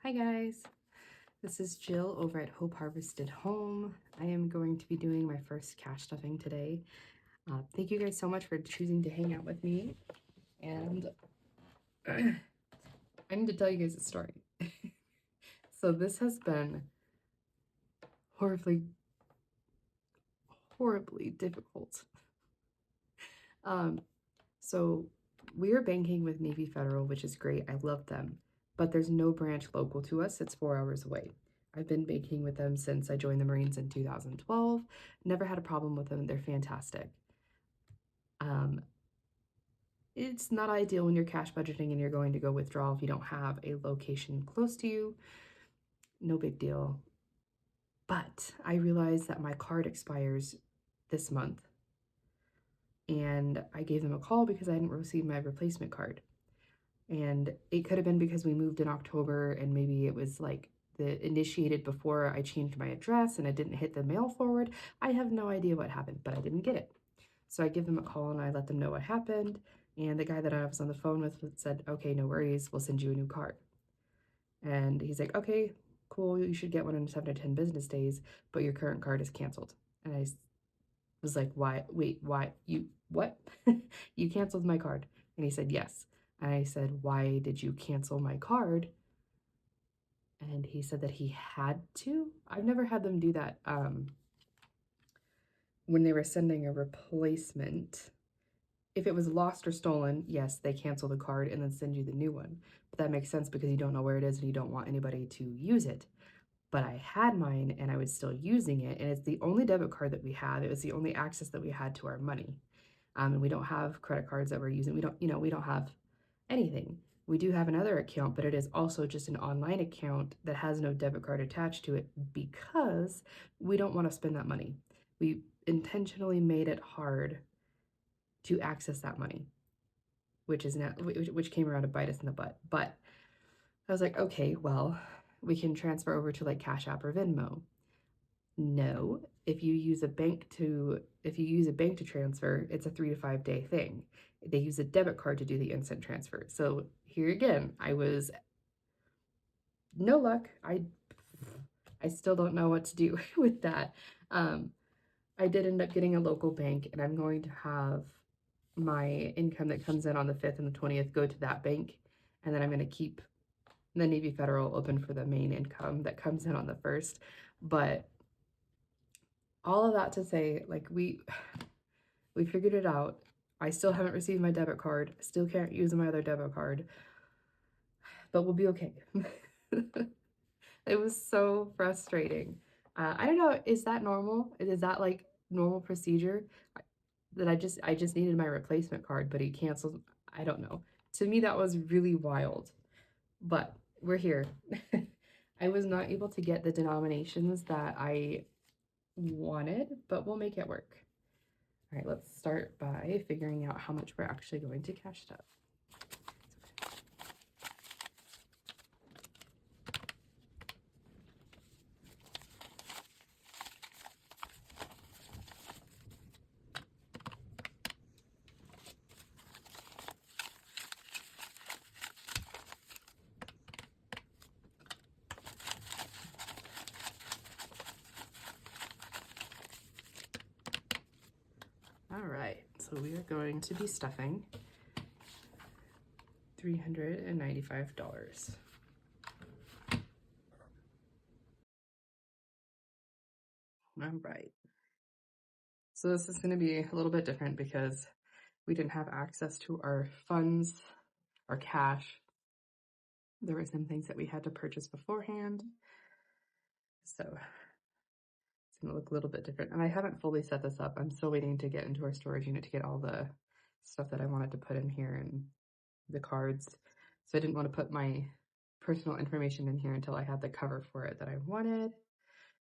Hi guys, this is Jill over at Hope Harvested Home. I am going to be doing my first cash stuffing today. Thank you guys so much for choosing to hang out with me. And I need to tell you guys a story. So this has been horribly difficult. So we are banking with Navy Federal, which is great. I love them, but there's no branch local to us. It's 4 hours away. I've been banking with them since I joined the Marines in 2012. Never had a problem with them. They're fantastic. It's not ideal when you're cash budgeting and you're going to go withdraw if you don't have a location close to you. No big deal. But I realized that my card expires this month, and I gave them a call because I hadn't received my replacement card. And it could have been because we moved in October and maybe it was like the initiated before I changed my address and I didn't hit the mail forward. I have no idea what happened, but I didn't get it. So I give them a call and I let them know what happened. And the guy that I was on the phone with said, okay, no worries, we'll send you a new card. And he's like, okay, cool, you should get one in 7 to 10 business days, but your current card is canceled. And I was like, why? Wait, why? You, what? You canceled my card? And he said, yes. And I said, why did you cancel my card? And he said that he had to. I've never had them do that. When they were sending a replacement, if it was lost or stolen, yes, they cancel the card and then send you the new one. But that makes sense because you don't know where it is and you don't want anybody to use it. But I had mine and I was still using it, and it's the only debit card that we had. It was the only access that we had to our money. And we don't have credit cards that we're using. We don't have anything. We do have another account, but it is also just an online account that has no debit card attached to it because we don't want to spend that money. We intentionally made it hard to access that money, which came around to bite us in the butt. But I was like, okay, well, we can transfer over to like Cash App or Venmo. No, if you use a bank to transfer, it's a 3 to 5 day thing. They use a debit card to do the instant transfer. So here again, I was no luck. I still don't know what to do with that. I did end up getting a local bank, and I'm going to have my income that comes in on the 5th and the 20th go to that bank, and then I'm going to keep the Navy Federal open for the main income that comes in on the 1st. But all of that to say, like, we figured it out. I still haven't received my debit card. Still can't use my other debit card, but we'll be okay. It was so frustrating. I don't know, is that normal? Is that like normal procedure? That I just needed my replacement card, but he canceled. I don't know. To me, that was really wild, but we're here. I was not able to get the denominations that I wanted, but we'll make it work. All right, let's start by figuring out how much we're actually going to cash stuff. All right, so we are going to be stuffing $395. All right. So this is going to be a little bit different because we didn't have access to our funds, our cash. There were some things that we had to purchase beforehand. So it's going to look a little bit different. And I haven't fully set this up. I'm still waiting to get into our storage unit to get all the stuff that I wanted to put in here and the cards. So I didn't want to put my personal information in here until I had the cover for it that I wanted.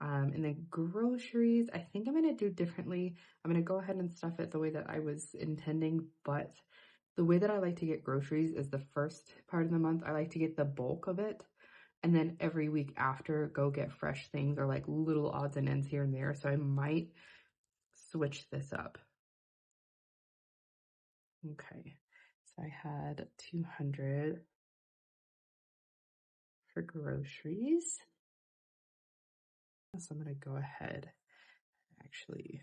And then groceries, I think I'm going to do differently. I'm going to go ahead and stuff it the way that I was intending, but the way that I like to get groceries is the first part of the month. I like to get the bulk of it, and then every week after, go get fresh things or like little odds and ends here and there. So I might switch this up. Okay, so I had 200 for groceries. So I'm gonna go ahead, actually.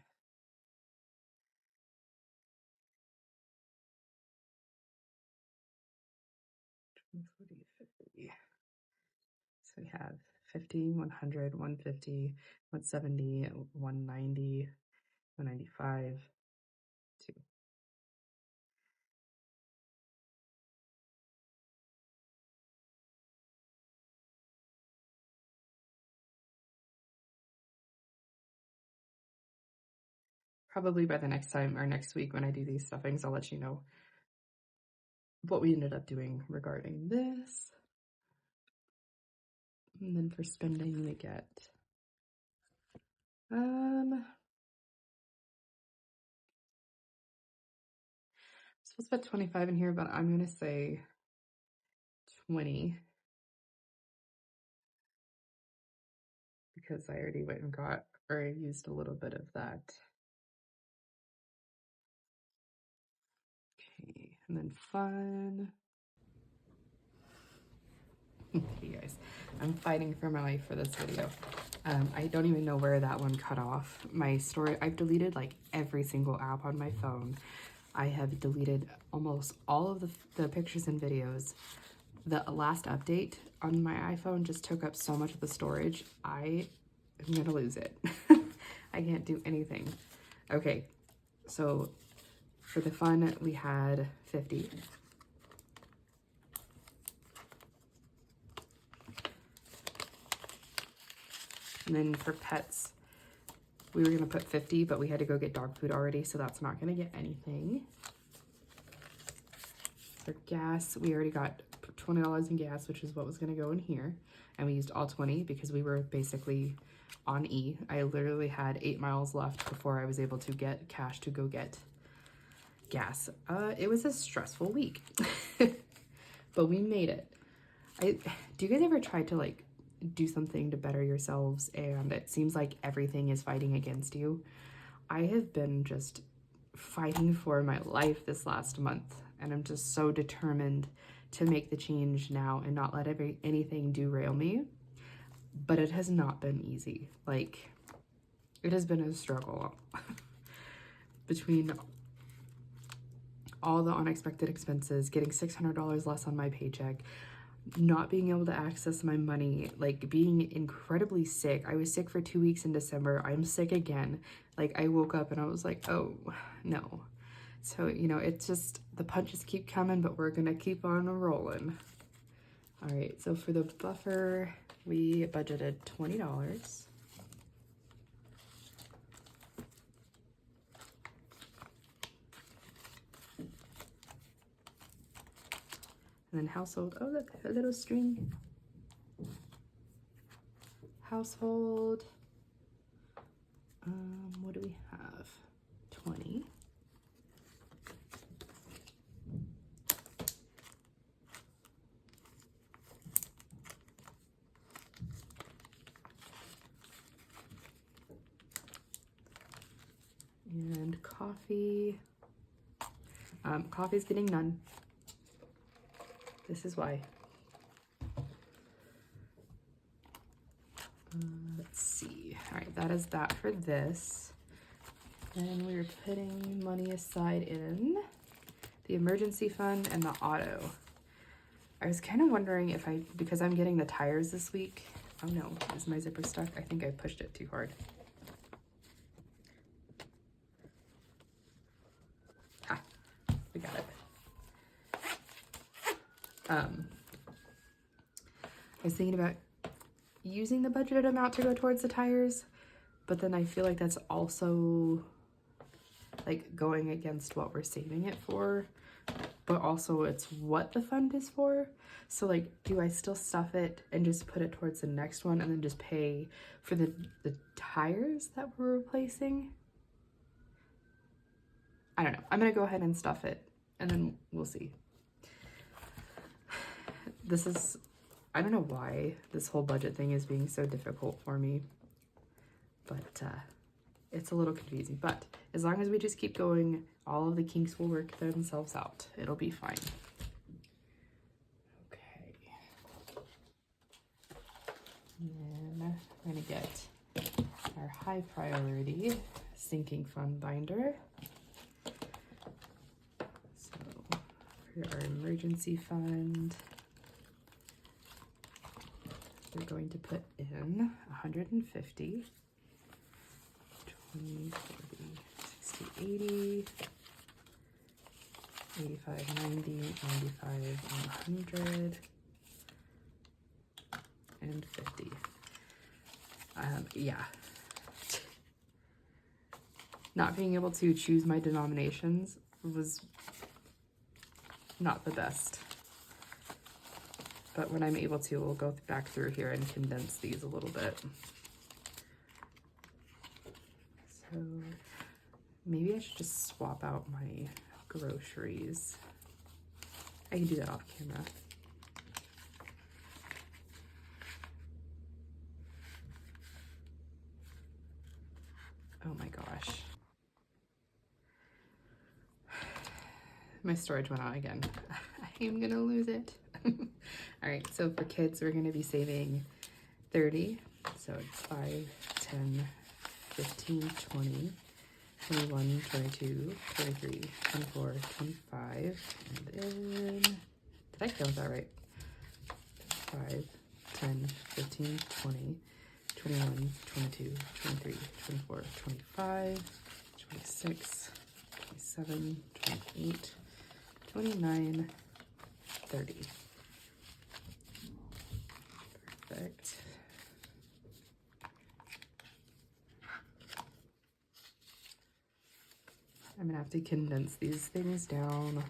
So we have 50, 100, 150, 170, 190, 195, 2. Probably by the next time or next week when I do these stuffings, I'll let you know what we ended up doing regarding this. And then for spending, we get supposed to put 25 in here, but I'm gonna say 20 because I already went and got, or I used a little bit of that. Okay, and then fun. Hey guys, I'm fighting for my life for this video. I don't even know where that one cut off. My story, I've deleted like every single app on my phone. I have deleted almost all of the pictures and videos. The last update on my iPhone just took up so much of the storage. I am gonna lose it. I can't do anything. Okay, so for the fun, we had 50. And then for pets, we were gonna put 50, but we had to go get dog food already, so that's not gonna get anything. For gas, we already got $20 in gas, which is what was gonna go in here. And we used all 20 because we were basically on E. I literally had 8 miles left before I was able to get cash to go get gas. It was a stressful week, but we made it. Do you guys ever try to like do something to better yourselves and it seems like everything is fighting against you? I have been just fighting for my life this last month, and I'm just so determined to make the change now and not let anything derail me. But it has not been easy. Like, it has been a struggle between all the unexpected expenses, getting $600 less on my paycheck, not being able to access my money, like being incredibly sick. I was sick for 2 weeks in December. I'm sick again. Like, I woke up and I was like, oh no. So, you know, it's just, the punches keep coming, but we're gonna keep on rolling. All right, so for the buffer, we budgeted $20. And then household, oh look, a little string. Household, what do we have? 20. And coffee. Coffee's getting none. This is why. Let's see. All right, that is that for this. And we're putting money aside in the emergency fund and the auto. I was kind of wondering if because I'm getting the tires this week. Oh no, is my zipper stuck? I think I pushed it too hard. Ha, we got it. I was thinking about using the budgeted amount to go towards the tires, but then I feel like that's also like going against what we're saving it for, but also it's what the fund is for. So like, do I still stuff it and just put it towards the next one and then just pay for the tires that we're replacing? I don't know. I'm gonna go ahead and stuff it and then we'll see. This is, I don't know why this whole budget thing is being so difficult for me, but it's a little confusing. But as long as we just keep going, all of the kinks will work themselves out. It'll be fine. Okay. get our high priority sinking fund binder. So for our emergency fund, we're going to put in 150, 20, 40, 60, 80, 85, 90, 95, 100, and 50. Yeah. Not being able to choose my denominations was not the best. But when I'm able to, we'll go back through here and condense these a little bit. So maybe I should just swap out my groceries. I can do that off camera. Oh my gosh. My storage went out again. I am gonna lose it. All right, so for kids, we're gonna be saving 30. So it's 5, 10, 15, 20, 21, 22, 23, 24, 25, and then, did I count that right? 5, 10, 15, 20, 21, 22, 23, 24, 25, 26, 27, 28, 29, 30. Perfect. I'm gonna have to condense these things down.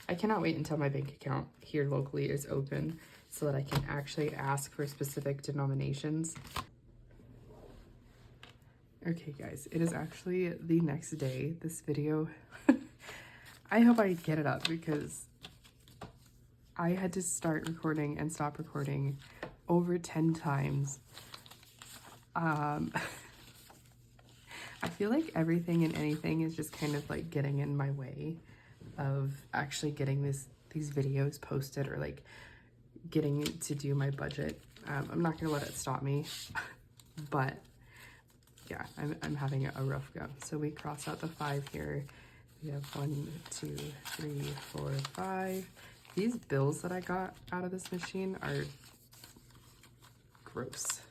I cannot wait until my bank account here locally is open so that I can actually ask for specific denominations. Okay guys, it is actually the next day. This video, I hope I get it up because I had to start recording and stop recording over 10 times. I feel like everything and anything is just kind of like getting in my way of actually getting these videos posted or like getting to do my budget. I'm not gonna let it stop me, but yeah, I'm having a rough go. So we cross out the 5 here. We have 1, 2, 3, 4, 5. These bills that I got out of this machine are gross.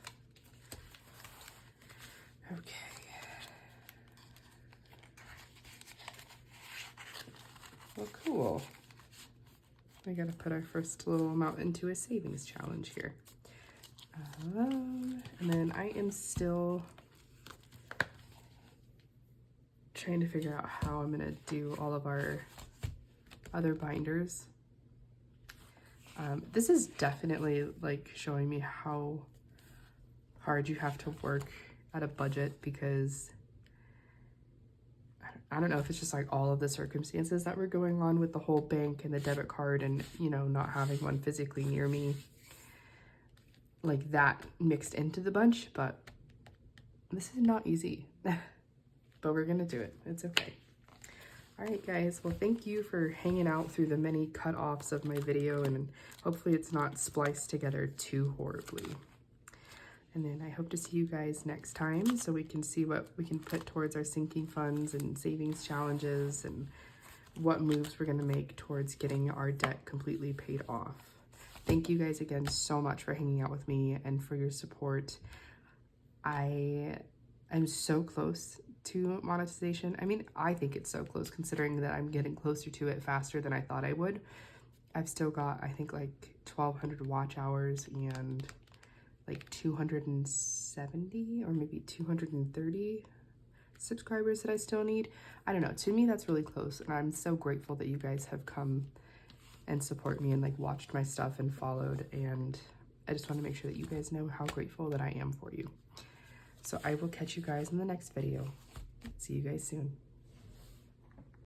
Okay. Well, cool. We gotta put our first little amount into a savings challenge here. And then I am still trying to figure out how I'm gonna do all of our other binders. This is definitely like showing me how hard you have to work at a budget because I don't know if it's just like all of the circumstances that were going on with the whole bank and the debit card and, you know, not having one physically near me, like that mixed into the bunch, but this is not easy, but we're gonna do it. It's okay. All right, guys. Well, thank you for hanging out through the many cut-offs of my video, and hopefully it's not spliced together too horribly. And then I hope to see you guys next time so we can see what we can put towards our sinking funds and savings challenges and what moves we're going to make towards getting our debt completely paid off. Thank you guys again so much for hanging out with me and for your support. I am so close to monetization. I mean, I think it's so close considering that I'm getting closer to it faster than I thought I would. I've still got, I think, like 1,200 watch hours and like 270 or maybe 230 subscribers that I still need. I don't know. To me, that's really close. And I'm so grateful that you guys have come and support me and like watched my stuff and followed. And I just want to make sure that you guys know how grateful that I am for you. So I will catch you guys in the next video. See you guys soon.